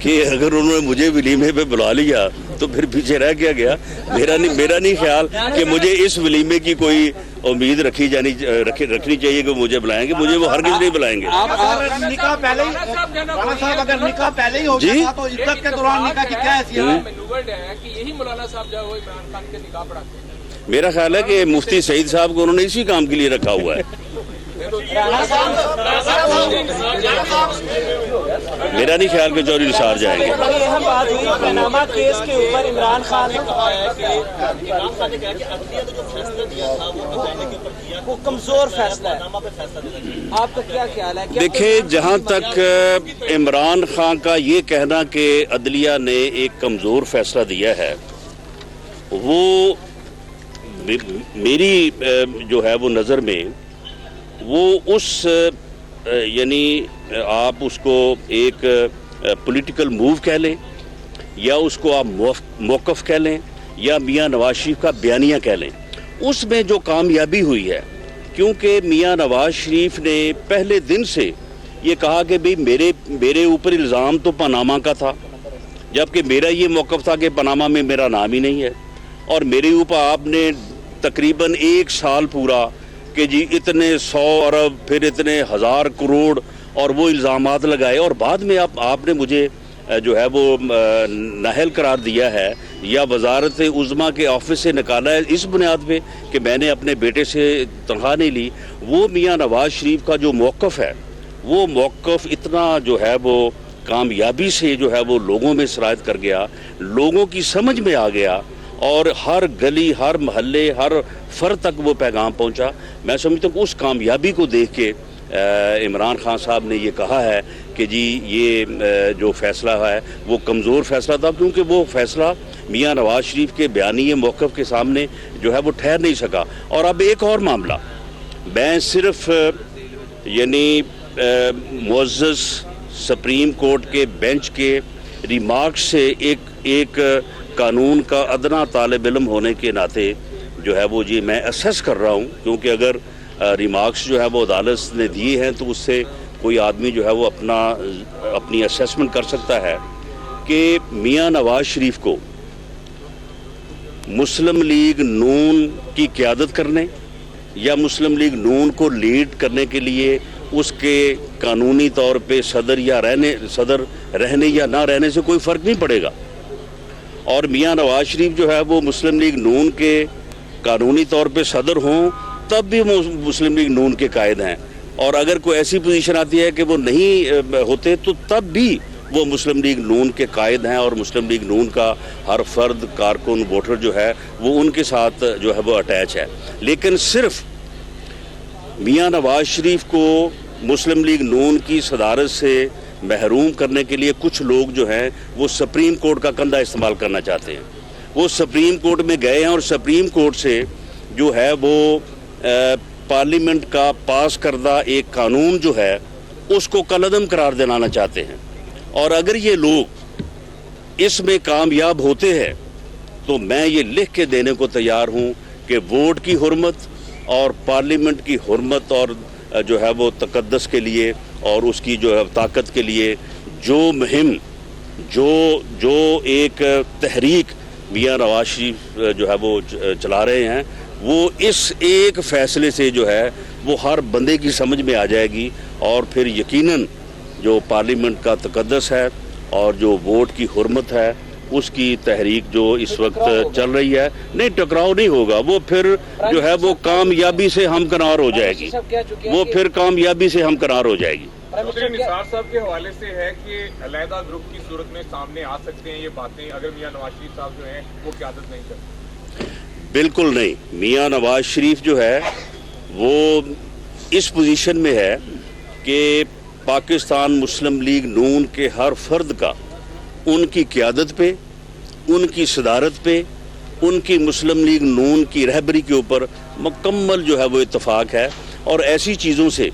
کہ اگر انہوں نے مجھے ولیمے پہ بلا لیا تو پھر پیچھے رہ کیا گیا. میرا نہیں خیال کہ مجھے اس ولیمے کی کوئی امید رکھنی چاہیے کہ مجھے بلائیں گے. مجھے وہ ہرگز نہیں بلائیں گے. نکاح پہلے ہی اگر نکاح پہلے ہی ہو گیا تو عدت کے دوران نکاح کی کیا حیثیت ہے کہ یہی مولانا صاحب جو ہے عمران خان کے نکاح پڑھاتے ہیں؟ میرا خیال ہے کہ مفتی سعید صاحب کو انہوں نے اسی کام کے لیے رکھا ہوا ہے. میرا نہیں خیال کہ چوری نثار جائیں گے. اہم بات ہوئی پاناما کیس کے اوپر عمران خان نے کہا ہے کہ وہ کمزور فیصلہ ہے. آپ کا کیا خیال ہے؟ دیکھیں, جہاں تک عمران خان کا یہ کہنا کہ عدلیہ نے ایک کمزور فیصلہ دیا ہے, وہ میری جو ہے وہ نظر میں وہ اس یعنی آپ اس کو ایک پولیٹیکل موو کہہ لیں یا اس کو آپ موقف کہہ لیں یا میاں نواز شریف کا بیانیہ کہہ لیں, اس میں جو کامیابی ہوئی ہے, کیونکہ میاں نواز شریف نے پہلے دن سے یہ کہا کہ بھئی میرے اوپر الزام تو پاناما کا تھا, جبکہ میرا یہ موقف تھا کہ پاناما میں میرا نام ہی نہیں ہے, اور میرے اوپر آپ نے تقریباً 1 سال پورا کہ جی اتنے 100 ارب پھر اتنے 1000 کروڑ اور وہ الزامات لگائے, اور بعد میں آپ نے مجھے جو ہے وہ نااہل قرار دیا ہے یا وزارت عظمیٰ کے آفس سے نکالا ہے اس بنیاد پہ کہ میں نے اپنے بیٹے سے تنخواہ نہیں لی. وہ میاں نواز شریف کا جو موقف ہے, وہ موقف اتنا جو ہے وہ کامیابی سے جو ہے وہ لوگوں میں سرایت کر گیا, لوگوں کی سمجھ میں آ گیا, اور ہر گلی, ہر محلے, ہر فرد تک وہ پیغام پہنچا. میں سمجھتا ہوں کہ اس کامیابی کو دیکھ کے عمران خان صاحب نے یہ کہا ہے کہ جی یہ جو فیصلہ ہے وہ کمزور فیصلہ تھا, کیونکہ وہ فیصلہ میاں نواز شریف کے بیانیے موقف کے سامنے جو ہے وہ ٹھہر نہیں سکا. اور اب ایک اور معاملہ, میں صرف یعنی معزز سپریم کورٹ کے بینچ کے ریمارکس سے ایک قانون کا ادنا طالب علم ہونے کے ناطے جو ہے وہ جی میں اسیس کر رہا ہوں, کیونکہ اگر ریمارکس جو ہے وہ عدالت نے دیے ہیں تو اس سے کوئی آدمی جو ہے وہ اپنی اسیسمنٹ کر سکتا ہے کہ میاں نواز شریف کو مسلم لیگ نون کی قیادت کرنے یا مسلم لیگ نون کو لیڈ کرنے کے لیے اس کے قانونی طور پہ صدر رہنے یا نہ رہنے سے کوئی فرق نہیں پڑے گا. اور میاں نواز شریف جو ہے وہ مسلم لیگ نون کے قانونی طور پہ صدر ہوں تب بھی وہ مسلم لیگ نون کے قائد ہیں, اور اگر کوئی ایسی پوزیشن آتی ہے کہ وہ نہیں ہوتے تو تب بھی وہ مسلم لیگ نون کے قائد ہیں, اور مسلم لیگ نون کا ہر فرد, کارکن, ووٹر جو ہے وہ ان کے ساتھ جو ہے وہ اٹیچ ہے. لیکن صرف میاں نواز شریف کو مسلم لیگ نون کی صدارت سے محروم کرنے کے لیے کچھ لوگ جو ہیں وہ سپریم کورٹ کا کندھا استعمال کرنا چاہتے ہیں. وہ سپریم کورٹ میں گئے ہیں اور سپریم کورٹ سے جو ہے وہ پارلیمنٹ کا پاس کردہ ایک قانون جو ہے اس کو کالعدم قرار دلانا چاہتے ہیں. اور اگر یہ لوگ اس میں کامیاب ہوتے ہیں تو میں یہ لکھ کے دینے کو تیار ہوں کہ ووٹ کی حرمت اور پارلیمنٹ کی حرمت اور جو ہے وہ تقدس کے لیے اور اس کی جو ہے طاقت کے لیے جو مہم جو ایک تحریک میاں نواز شریف جو ہے وہ چلا رہے ہیں, وہ اس ایک فیصلے سے جو ہے وہ ہر بندے کی سمجھ میں آ جائے گی, اور پھر یقیناً جو پارلیمنٹ کا تقدس ہے اور جو ووٹ کی حرمت ہے اس کی تحریک جو اس وقت چل رہی ہے, نہیں ٹکراؤ نہیں ہوگا, وہ پھر جو ہے وہ کامیابی سے ہمکنار ہو جائے گی, وہ پھر کامیابی سے ہمکنار ہو جائے گی. نثار صاحب کے حوالے سے ہے کہ علیحدہ گروپ کی صورت میں سامنے آ سکتے ہیں یہ باتیں اگر میاں نواز شریف صاحب جو ہیں وہ قیادت نہیں کرتے. بالکل نہیں, میاں نواز شریف جو ہے وہ اس پوزیشن میں ہے کہ پاکستان مسلم لیگ نون کے ہر فرد کا ان کی قیادت پہ, ان کی صدارت پہ, ان کی مسلم لیگ نون کی رہبری کے اوپر مکمل جو ہے وہ اتفاق ہے. اور ایسی چیزوں سے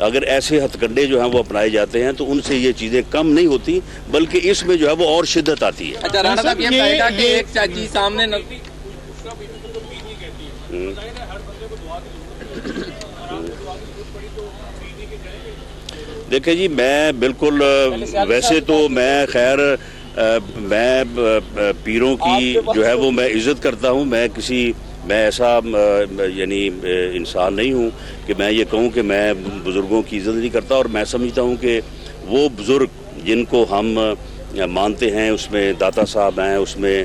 اگر ایسے ہتھ کنڈے جو ہیں وہ اپنائے جاتے ہیں تو ان سے یہ چیزیں کم نہیں ہوتی بلکہ اس میں جو ہے وہ اور شدت آتی ہے. رانا صاحب یہ کہے گا کہ ایک چاچی سامنے دیکھیں جی میں بالکل ویسے تو میں خیر میں پیروں کی جو ہے وہ میں عزت کرتا ہوں. میں ایسا یعنی انسان نہیں ہوں کہ میں یہ کہوں کہ میں بزرگوں کی عزت نہیں کرتا. اور میں سمجھتا ہوں کہ وہ بزرگ جن کو ہم مانتے ہیں اس میں داتا صاحب ہیں, اس میں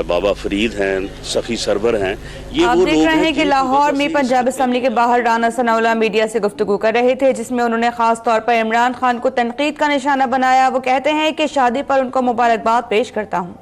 بابا فرید ہیں, سخی سرور ہیں, یہ آپ وہ دیکھ لوگ رہے ہیں کہ لاہور میں پنجاب اسمبلی کے باہر رانا ثناء اللہ میڈیا سے گفتگو کر رہے تھے, جس میں انہوں نے خاص طور پر عمران خان کو تنقید کا نشانہ بنایا. وہ کہتے ہیں کہ شادی پر ان کو مبارکباد پیش کرتا ہوں.